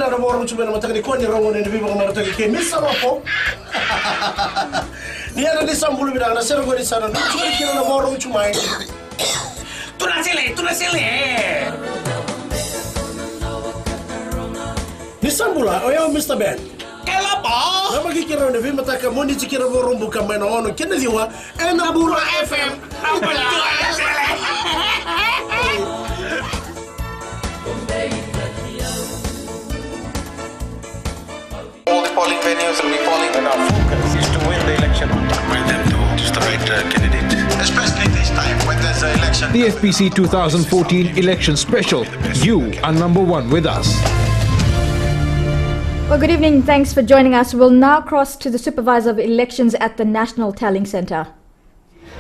na ramorum chumena matagni ko ni rawon ni bibo na ratagi ke misa ropo. Ni ana ni sambulu bidang na sero gori sana ni churi kira na morum chumai. Tu na sele. Ni sambula oyo Mr. Ben. Ela ba? Na magkikira na bibo mataka mo ni chikira morum buka mena ono kena diwa ena bura FM. All the polling venues will be polling, and our focus is to win the election on time. Bring them to just the right candidate. Especially this time when there's an election. The FBC 2014 election special. You are number one with us. Well, good evening. Thanks for joining us. We'll now cross to the Supervisor of Elections at the National Tallying Centre.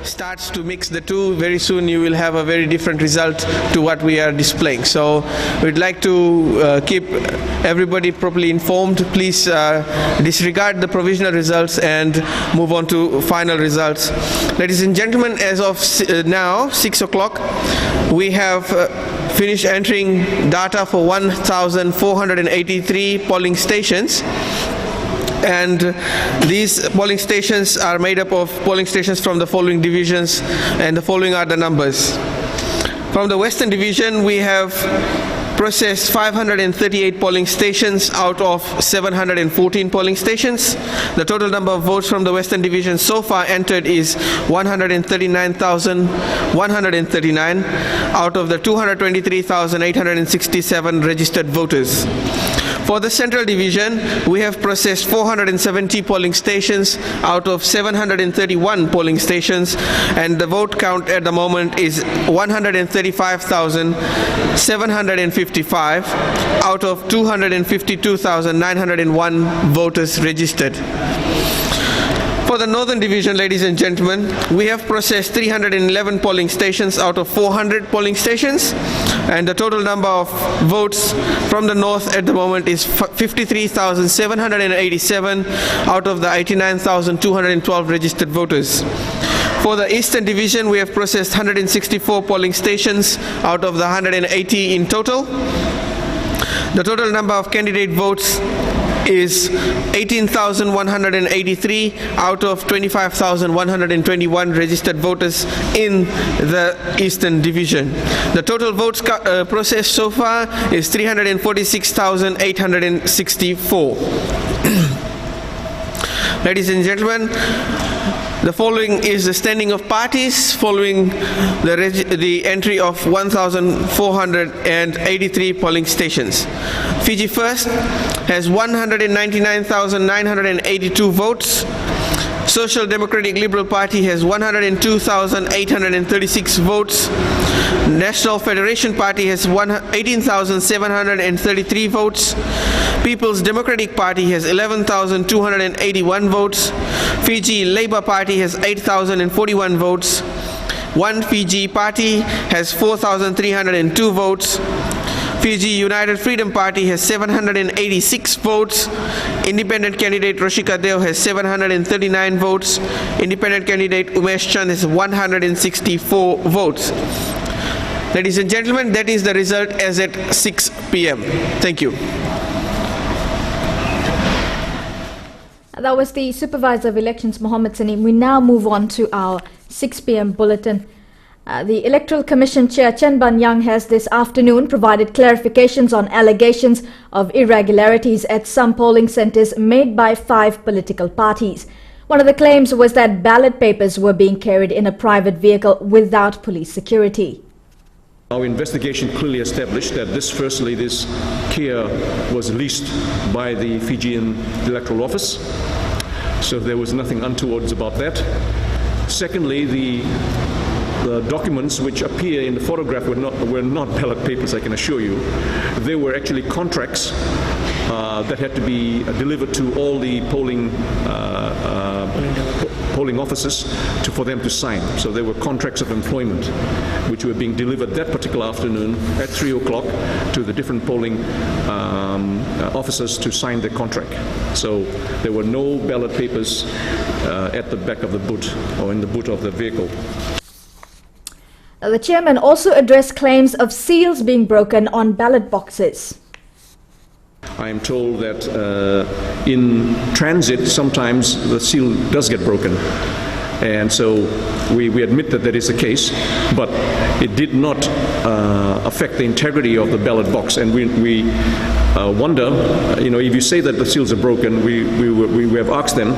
Starts to mix the two, very soon you will have a very different result to what we are displaying. So we'd like to keep everybody properly informed. Please disregard the provisional results and move on to final results. Ladies and gentlemen, as of now, 6 o'clock, we have finished entering data for 1,483 polling stations. And these polling stations are made up of polling stations from the following divisions, and the following are the numbers. From the Western Division, we have processed 538 polling stations out of 714 polling stations. The total number of votes from the Western Division so far entered is 139,139 out of the 223,867 registered voters. For the Central Division, we have processed 470 polling stations out of 731 polling stations, and the vote count at the moment is 135,755 out of 252,901 voters registered. For the Northern Division, ladies and gentlemen, we have processed 311 polling stations out of 400 polling stations, and the total number of votes from the North at the moment is 53,787 out of the 89,212 registered voters. For the Eastern Division, we have processed 164 polling stations out of the 180 in total. The total number of candidate votes is 18,183 out of 25,121 registered voters in the Eastern Division. The total votes processed so far is 346,864. Ladies and gentlemen, the following is the standing of parties following the entry of 1,483 polling stations. Fiji First has 199,982 votes. Social Democratic Liberal Party has 102,836 votes. National Federation Party has 18,733 votes. People's Democratic Party has 11,281 votes. Fiji Labour Party has 8,041 votes. One Fiji Party has 4,302 votes. Fiji United Freedom Party has 786 votes. Independent candidate Roshika Deo has 739 votes. Independent candidate Umesh Chand has 164 votes. Ladies and gentlemen, that is the result as at 6 p.m. Thank you. That was the Supervisor of Elections, Mohammed Saneem. We now move on to our 6 p.m. bulletin. The Electoral Commission Chair Chen Ban-yang has this afternoon provided clarifications on allegations of irregularities at some polling centres made by 5 political parties. One of the claims was that ballot papers were being carried in a private vehicle without police security. Our investigation clearly established that this Kia was leased by the Fijian Electoral Office, so there was nothing untoward about that. Secondly, the documents which appear in the photograph were not ballot papers, I can assure you. They were actually contracts that had to be delivered to all the polling officers for them to sign. So they were contracts of employment which were being delivered that particular afternoon at 3 o'clock to the different polling officers to sign the contract. So there were no ballot papers at the back of the boot or in the boot of the vehicle. The chairman also addressed claims of seals being broken on ballot boxes. I am told that in transit, sometimes the seal does get broken. And so we admit that that is the case, but it did not affect the integrity of the ballot box. And we wonder, if you say that the seals are broken, we have asked them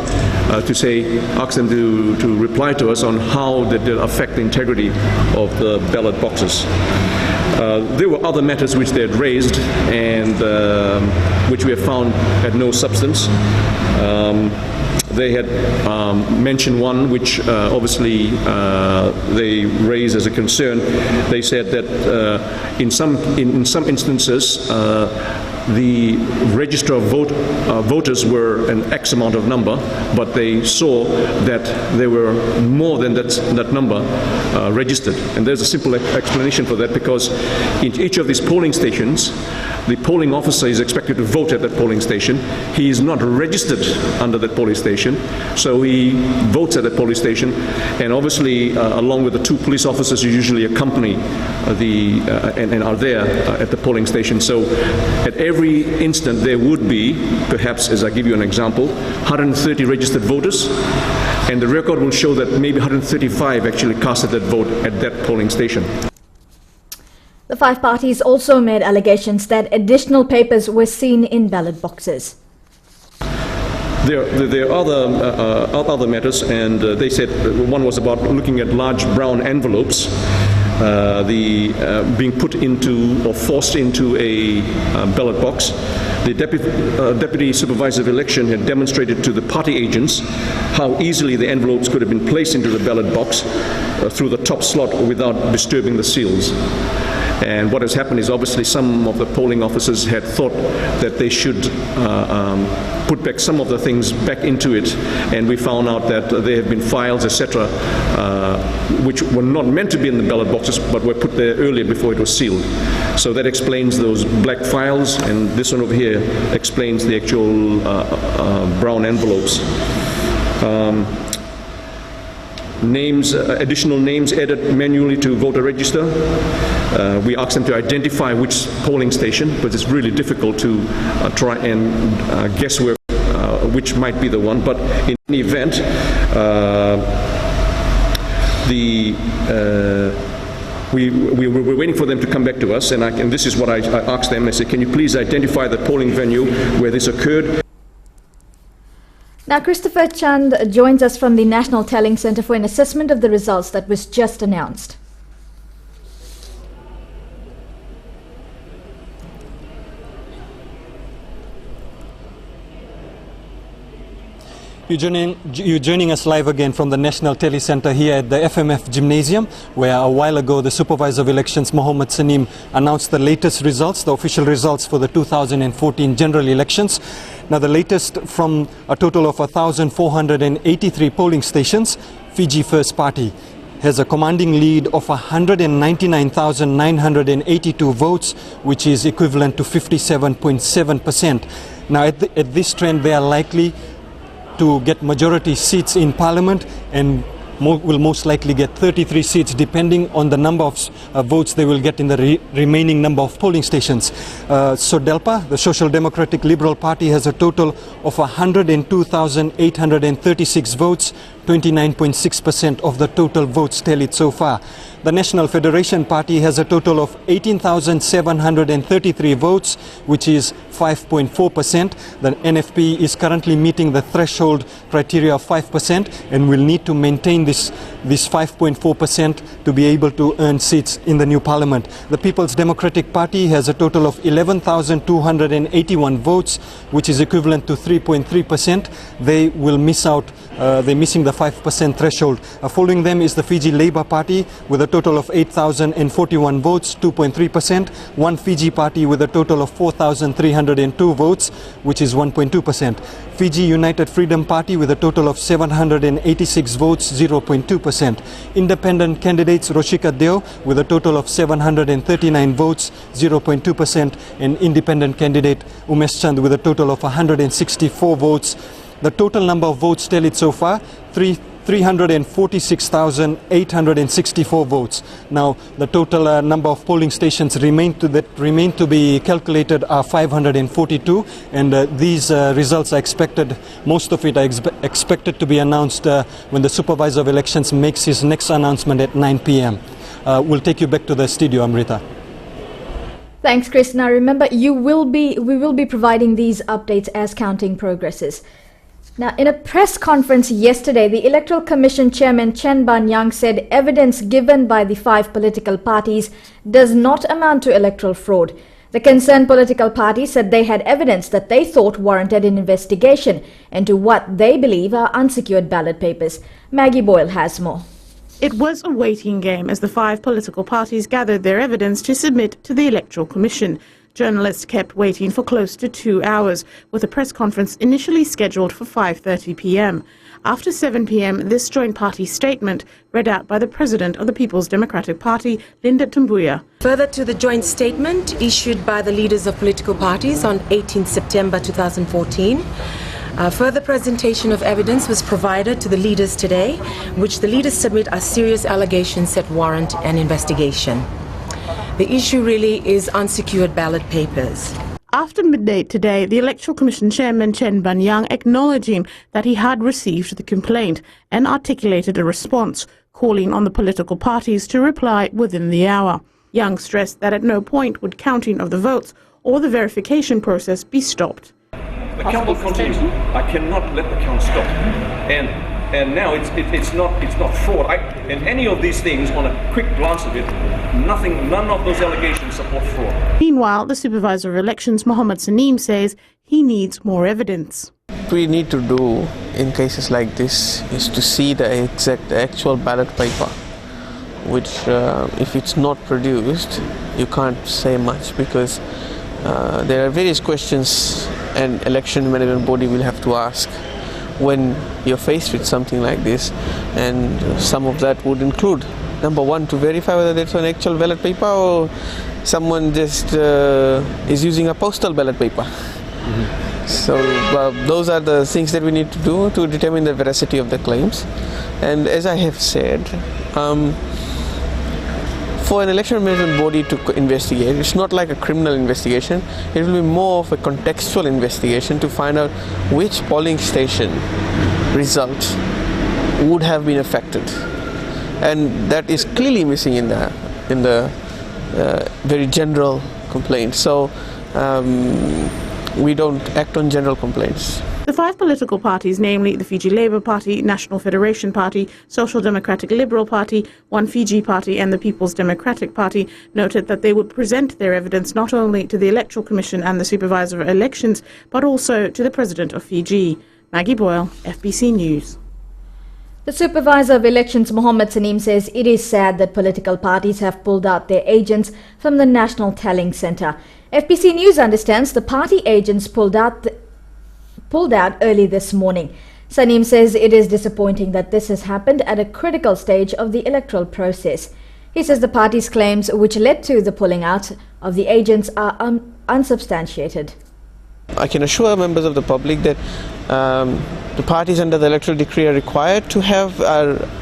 to reply to us on how that did affect the integrity of the ballot boxes. There were other matters which they had raised and which we have found had no substance. They had mentioned one which obviously they raised as a concern. They said that in some instances the register of voters were an X amount of number, but they saw that there were more than that number registered. And there's a simple explanation for that, because in each of these polling stations, the polling officer is expected to vote at that polling station. He is not registered under that polling station, so he votes at that polling station, and obviously along with the two police officers who usually accompany and are there at the polling station. So at every instant there would be, perhaps, as I give you an example, 130 registered voters, and the record will show that maybe 135 actually casted that vote at that polling station. The five parties also made allegations that additional papers were seen in ballot boxes. There are other matters, and they said one was about looking at large brown envelopes being put into or forced into a ballot box. The Deputy Supervisor of Election had demonstrated to the party agents how easily the envelopes could have been placed into the ballot box through the top slot without disturbing the seals. And what has happened is obviously some of the polling officers had thought that they should put back some of the things back into it, and we found out that there have been files, etc., which were not meant to be in the ballot boxes but were put there earlier before it was sealed. So that explains those black files, and this one over here explains the actual brown envelopes. Additional names added manually to voter register. We asked them to identify which polling station, but it's really difficult to try and guess which might be the one. But in any event, we were waiting for them to come back to us, and this is what I asked them. I said, can you please identify the polling venue where this occurred? Now, Christopher Chand joins us from the National Tallying Centre for an assessment of the results that was just announced. You're joining us live again from the National Tele Centre here at the FMF Gymnasium, where a while ago the Supervisor of Elections, Mohammed Saneem, announced the latest results, the official results for the 2014 general elections. Now, the latest from a total of 1,483 polling stations, Fiji First Party has a commanding lead of 199,982 votes, which is equivalent to 57.7%. Now, at this trend, they are likely to get majority seats in Parliament and will most likely get 33 seats depending on the number of votes they will get in the remaining number of polling stations. So Delpa, the Social Democratic Liberal Party, has a total of 102,836 votes, 29.6% of the total votes tallied so far. The National Federation Party has a total of 18,733 votes, which is 5.4%. The NFP is currently meeting the threshold criteria of 5% and will need to maintain this 5.4% to be able to earn seats in the new parliament. The People's Democratic Party has a total of 11,281 votes, which is equivalent to 3.3%. They will miss out, they're missing the 5% threshold. Following them is the Fiji Labour Party with a total of 8,041 votes, 2.3%. One Fiji Party with a total of 4,302 votes, which is 1.2%. Fiji United Freedom Party with a total of 786 votes, 0.2%. Independent candidates Roshika Deo with a total of 739 votes, 0.2%. And independent candidate Umesh Chand with a total of 164 votes. The total number of votes tallied so far, 346,864 votes. Now, the total number of polling stations remain to be calculated are 542, and these results are expected, most of it are expected to be announced when the Supervisor of Elections makes his next announcement at 9 p.m. We'll take you back to the studio, Amrita. Thanks, Chris. Now remember, we will be providing these updates as counting progresses. Now, in a press conference yesterday, the Electoral Commission Chairman Chen Ban-yang said evidence given by the 5 political parties does not amount to electoral fraud. The concerned political parties said they had evidence that they thought warranted an investigation into what they believe are unsecured ballot papers. Maggie Boyle has more. It was a waiting game as the 5 political parties gathered their evidence to submit to the Electoral Commission. Journalists kept waiting for close to 2 hours, with a press conference initially scheduled for 5:30 p.m. After 7 p.m, this joint party statement read out by the President of the People's Democratic Party, Linda Tumbuya. Further to the joint statement issued by the leaders of political parties on 18 September 2014, further presentation of evidence was provided to the leaders today, which the leaders submit as serious allegations that warrant an investigation. The issue really is unsecured ballot papers. After midnight today, the Electoral Commission Chairman Chen Ban-yang acknowledging that he had received the complaint and articulated a response, calling on the political parties to reply within the hour. Yang stressed that at no point would counting of the votes or the verification process be stopped. The count will continue. I cannot let the count stop. And now it's not fraud. And any of these things, on a quick glance of it, none of those allegations support fraud. Meanwhile, the Supervisor of Elections, Mohammed Saneem, says he needs more evidence. What we need to do in cases like this is to see the actual ballot paper, which if it's not produced, you can't say much, because there are various questions an election management body will have to ask when you're faced with something like this, and some of that would include, number one, to verify whether it's an actual ballot paper or someone just is using a postal ballot paper. So those are the things that we need to do to determine the veracity of the claims. And as I have said, for an election management body to investigate, it's not like a criminal investigation. It will be more of a contextual investigation to find out which polling station result would have been affected, and that is clearly missing in the very general complaint. So we don't act on general complaints. The 5 political parties, namely the Fiji Labour Party, National Federation Party, Social Democratic Liberal Party, One Fiji Party and the People's Democratic Party, noted that they would present their evidence not only to the Electoral Commission and the Supervisor of Elections, but also to the President of Fiji. Maggie Boyle, FBC News. The Supervisor of Elections, Mohammed Saneem, says it is sad that political parties have pulled out their agents from the National Tallying Centre. FBC News understands the party agents pulled out early this morning. Saneem says it is disappointing that this has happened at a critical stage of the electoral process. He says the party's claims which led to the pulling out of the agents are unsubstantiated. I can assure members of the public that the parties under the electoral decree are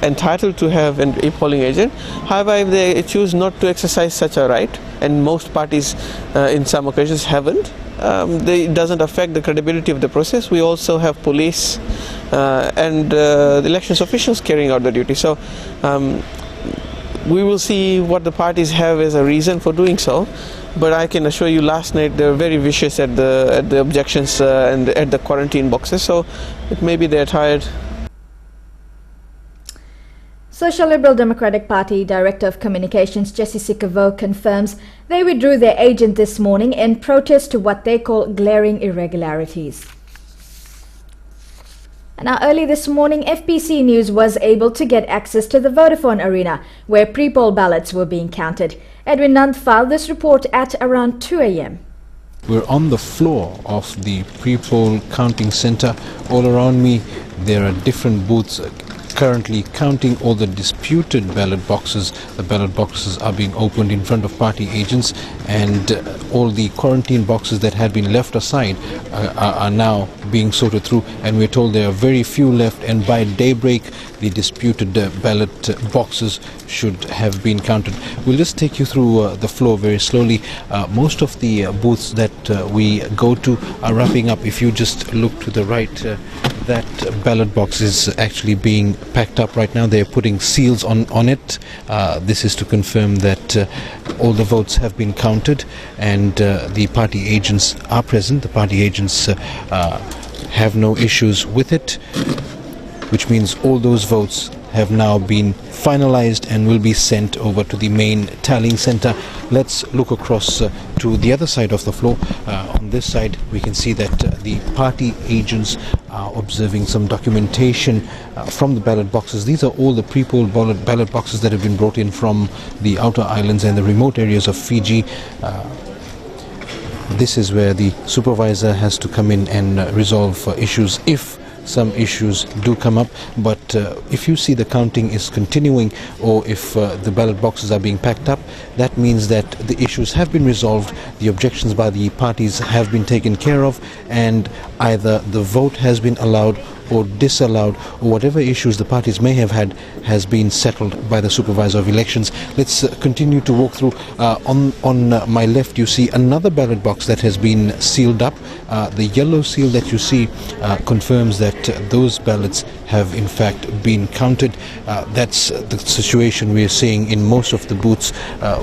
entitled to have a polling agent. However, if they choose not to exercise such a right, and most parties in some occasions haven't, it doesn't affect the credibility of the process. We also have police and the elections officials carrying out the duty. So we will see what the parties have as a reason for doing so. But I can assure you, last night they were very vicious at the objections and at the quarantine boxes. So it may be they're tired. Social Liberal Democratic Party Director of Communications Jesse Sikavo confirms they withdrew their agent this morning in protest to what they call glaring irregularities. Now, early this morning, FBC News was able to get access to the Vodafone Arena, where pre-poll ballots were being counted. Edwin Nand filed this report at around 2 a.m. We're on the floor of the pre-poll counting center. All around me, there are different booths currently counting all the disputed ballot boxes. The ballot boxes are being opened in front of party agents, and all the quarantine boxes that had been left aside are now being sorted through, and we're told there are very few left, and by daybreak the disputed ballot boxes should have been counted. We'll just take you through the floor very slowly. Most of the booths that we go to are wrapping up. If you just look to the right, that ballot box is actually being packed up right now. They're putting seals on it. This is to confirm that all the votes have been counted, and the party agents are present. The party agents have no issues with it, which means all those votes have now been finalized and will be sent over to the main tallying center. Let's look across to the other side of the floor. On this side we can see that the party agents are observing some documentation from the ballot boxes. These are all the pre-poll ballot boxes that have been brought in from the outer islands and the remote areas of Fiji. This is where the supervisor has to come in and resolve issues if some issues do come up. But if you see the counting is continuing, or if the ballot boxes are being packed up, that means that the issues have been resolved, the objections by the parties have been taken care of, and either the vote has been allowed or disallowed, or whatever issues the parties may have had has been settled by the Supervisor of Elections. Let's continue to walk through. On my left you see another ballot box that has been sealed up. The yellow seal that you see confirms that those ballots have in fact been counted. That's the situation we are seeing in most of the booths.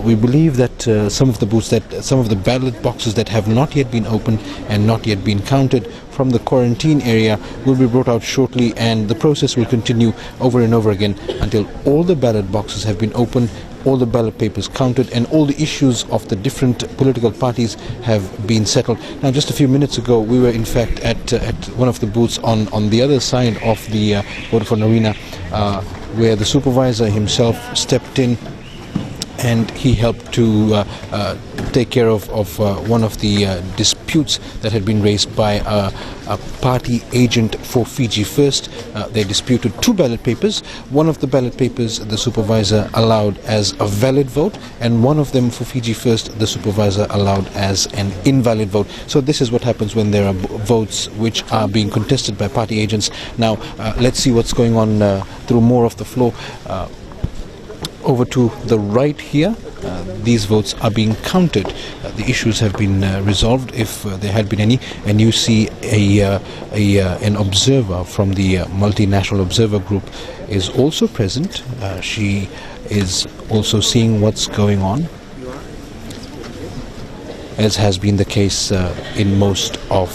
We believe that some of the ballot boxes that have not yet been opened and not yet been counted from the quarantine area will be brought out shortly, and the process will continue over and over again until all the ballot boxes have been opened, all the ballot papers counted, and all the issues of the different political parties have been settled. Now, just a few minutes ago we were in fact at one of the booths on the other side of the Vodafone Arena, where the supervisor himself stepped in and he helped to take care of one of the disputes that had been raised by a party agent for Fiji First. They disputed two ballot papers. One of the ballot papers the supervisor allowed as a valid vote, and one of them for Fiji First the supervisor allowed as an invalid vote. So this is what happens when there are votes which are being contested by party agents. Now let's see what's going on through more of the floor. Over to the right here, these votes are being counted. The issues have been resolved, if there had been any, and you see an observer from the multinational observer group is also present. She is also seeing what's going on, as has been the case in most of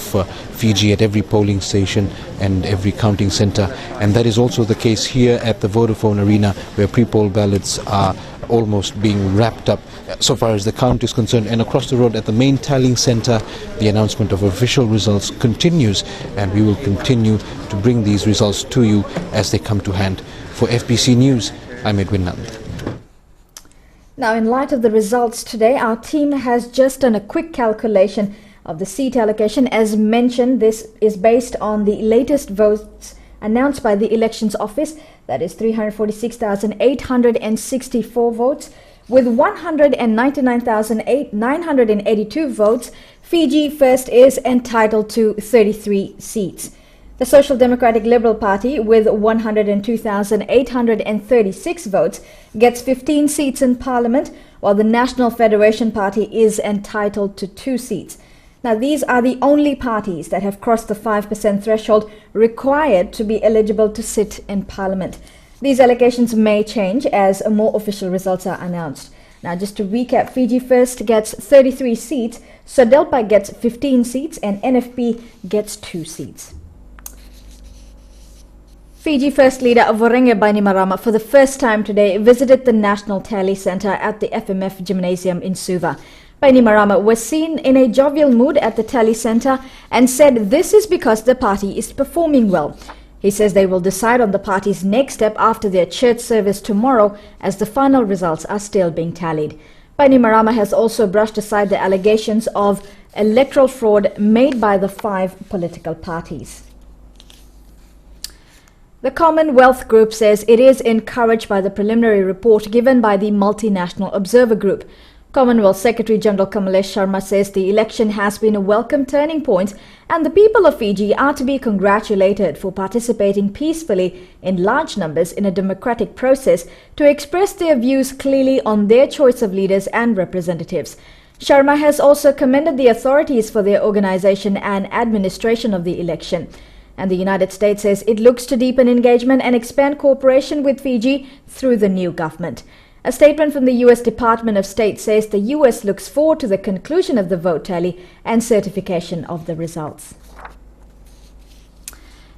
Fiji, at every polling station and every counting center. And that is also the case here at the Vodafone Arena, where pre-poll ballots are almost being wrapped up so far as the count is concerned. And across the road at the main tallying center, the announcement of official results continues, and we will continue to bring these results to you as they come to hand. For FBC News, I'm Edwin Nand. Now, in light of the results today, our team has just done a quick calculation of the seat allocation. As mentioned, this is based on the latest votes announced by the Elections Office. That is 346,864 votes. With 199,982 votes, Fiji First is entitled to 33 seats. The Social Democratic Liberal Party, with 102,836 votes, gets 15 seats in Parliament, while the National Federation Party is entitled to 2 seats. Now, these are the only parties that have crossed the 5% threshold required to be eligible to sit in Parliament. These allocations may change as more official results are announced. Now, just to recap, Fiji First gets 33 seats, SODELPA gets 15 seats, and NFP gets 2 seats. Fiji First leader Vorenge Bainimarama, for the first time today, visited the National Tally Centre at the FMF Gymnasium in Suva. Bainimarama was seen in a jovial mood at the Tally Centre and said this is because the party is performing well. He says they will decide on the party's next step after their church service tomorrow, as the final results are still being tallied. Bainimarama has also brushed aside the allegations of electoral fraud made by the 5 political parties. The Commonwealth Group says it is encouraged by the preliminary report given by the Multinational Observer Group. Commonwealth Secretary-General Kamalesh Sharma says the election has been a welcome turning point and the people of Fiji are to be congratulated for participating peacefully in large numbers in a democratic process to express their views clearly on their choice of leaders and representatives. Sharma has also commended the authorities for their organization and administration of the election. And the United States says it looks to deepen engagement and expand cooperation with Fiji through the new government. A statement from the U.S. Department of State says the U.S. looks forward to the conclusion of the vote tally and certification of the results.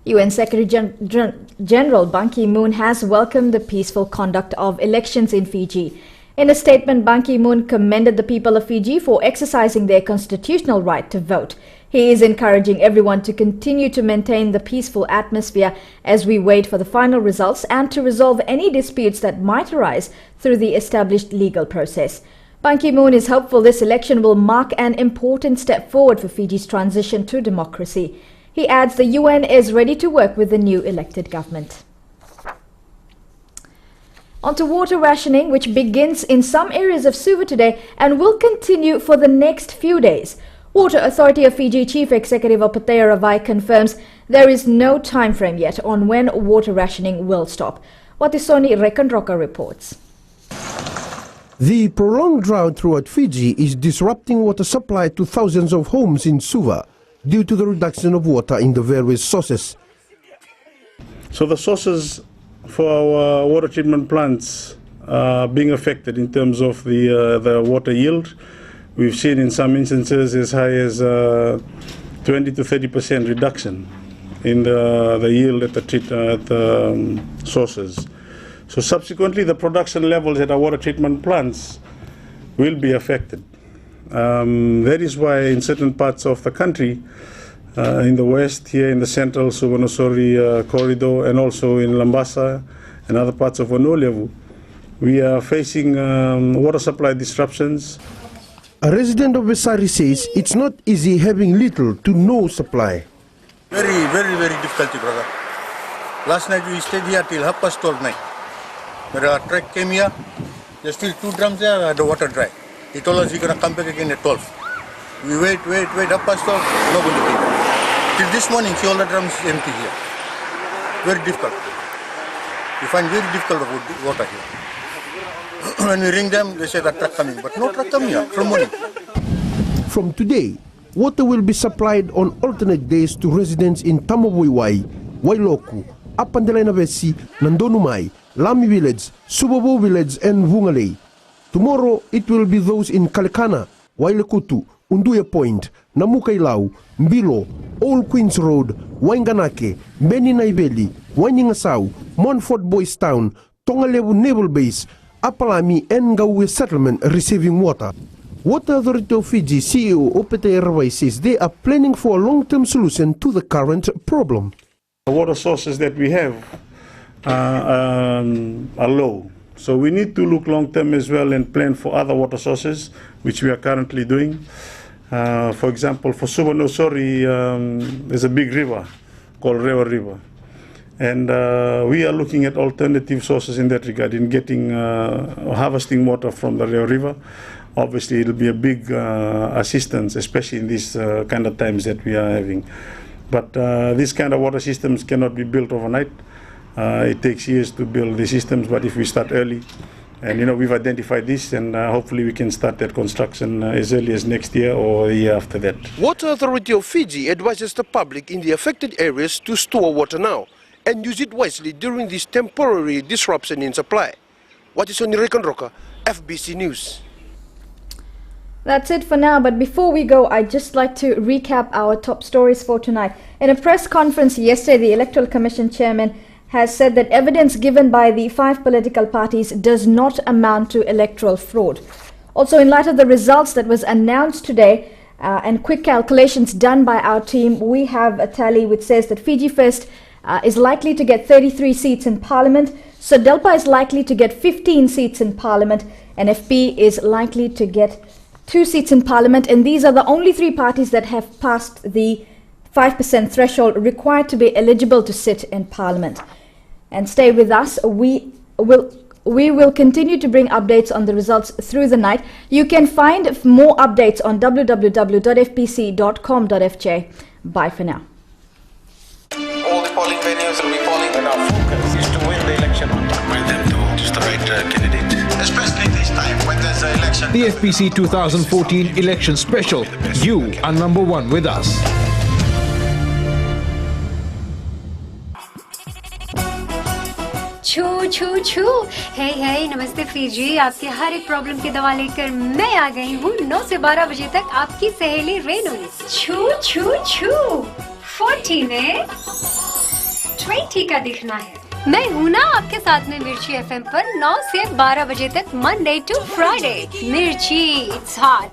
UN Secretary-General Ban Ki-moon has welcomed the peaceful conduct of elections in Fiji. In a statement, Ban Ki-moon commended the people of Fiji for exercising their constitutional right to vote. He is encouraging everyone to continue to maintain the peaceful atmosphere as we wait for the final results and to resolve any disputes that might arise through the established legal process. Ban Ki-moon is hopeful this election will mark an important step forward for Fiji's transition to democracy. He adds the UN is ready to work with the new elected government. On to water rationing, which begins in some areas of Suva today and will continue for the next few days. Water Authority of Fiji Chief Executive Opatea Ravai confirms there is no time frame yet on when water rationing will stop. Watisoni Rekonroka reports. The prolonged drought throughout Fiji is disrupting water supply to thousands of homes in Suva due to the reduction of water in the various sources. So the sources for our water treatment plants are being affected in terms of the water yield. We've seen in some instances as high as 20 to 30% reduction in the yield at the sources. So subsequently, the production levels at our water treatment plants will be affected. That is why in certain parts of the country, in the west, here in the central Suvarnasori corridor, and also in Lambasa and other parts of Honolulu, we are facing water supply disruptions. A resident of Besari says it's not easy having little to no supply. Very difficult, brother. Last night we stayed here till 12:30 night. When our truck came here, there's still 2 drums there, the water dry. He told us we're going to come back again at 12. We wait, 12:30, nobody came. Till this morning, see all the drums empty here. Very difficult. We find very difficult with water here. When we ring them, they say that truck coming, but no truck coming here from morning. From today, water will be supplied on alternate days to residents in Tamabuiwai, Wailoku, Apandelenavesi, Nandonumai, Lami Village, Subobo Village and Vungalei. Tomorrow, it will be those in Kalikana, Wailekutu, Unduya Point, Namukailau, Mbilo, Old Queens Road, Wainganake, Beninaiveli, Wainingasau, Montfort Boys Town, Tongalevu Naval Base, Apalami and Gaue settlement receiving water. Water Authority of Fiji CEO Opatea Ravai says they are planning for a long-term solution to the current problem. The water sources that we have are low. So we need to look long-term as well and plan for other water sources, which we are currently doing. For example, for Suvarnasori, there's a big river called Rewa River. And we are looking at alternative sources in that regard, in getting harvesting water from the Rewa River. Obviously, it will be a big assistance, especially in these kind of times that we are having. But these kind of water systems cannot be built overnight. It takes years to build the systems, but if we start early, and we've identified this, and hopefully we can start that construction as early as next year or the year after that. Water Authority of Fiji advises the public in the affected areas to store water now and use it wisely during this temporary disruption in supply. Watisoni Rekonroka, FBC News. That's it for now, but before we go, I'd just like to recap our top stories for tonight. In a press conference yesterday, the Electoral Commission chairman has said that evidence given by the 5 political parties does not amount to electoral fraud. Also, in light of the results that was announced today and quick calculations done by our team, we have a tally which says that Fiji First is likely to get 33 seats in Parliament, Sodelpa is likely to get 15 seats in Parliament, and FP is likely to get 2 seats in Parliament, and these are the only 3 parties that have passed the 5% threshold required to be eligible to sit in Parliament. And stay with us. We will continue to bring updates on the results through the night. You can find more updates on www.fbc.com.fj. Bye for now. All the polling venues will be polling, and our focus is to win the election on time. By them to choose the right candidate, especially this time when there's an election. The FBC 2014 election special. You are number one with us. छू छू छू हे नमस्ते Fiji, आपके हर एक problem की दवा लेकर मैं आ गई हूँ 9 से 12 बजे तक आपकी सहेली रेनू। छू छू छू 40 में 20 का दिखना है। मैं हूँ ना आपके साथ में मिर्ची एफएम पर 9 से 12 बजे तक मंडे टू फ्राइडे। मिर्ची, इट्स हॉट।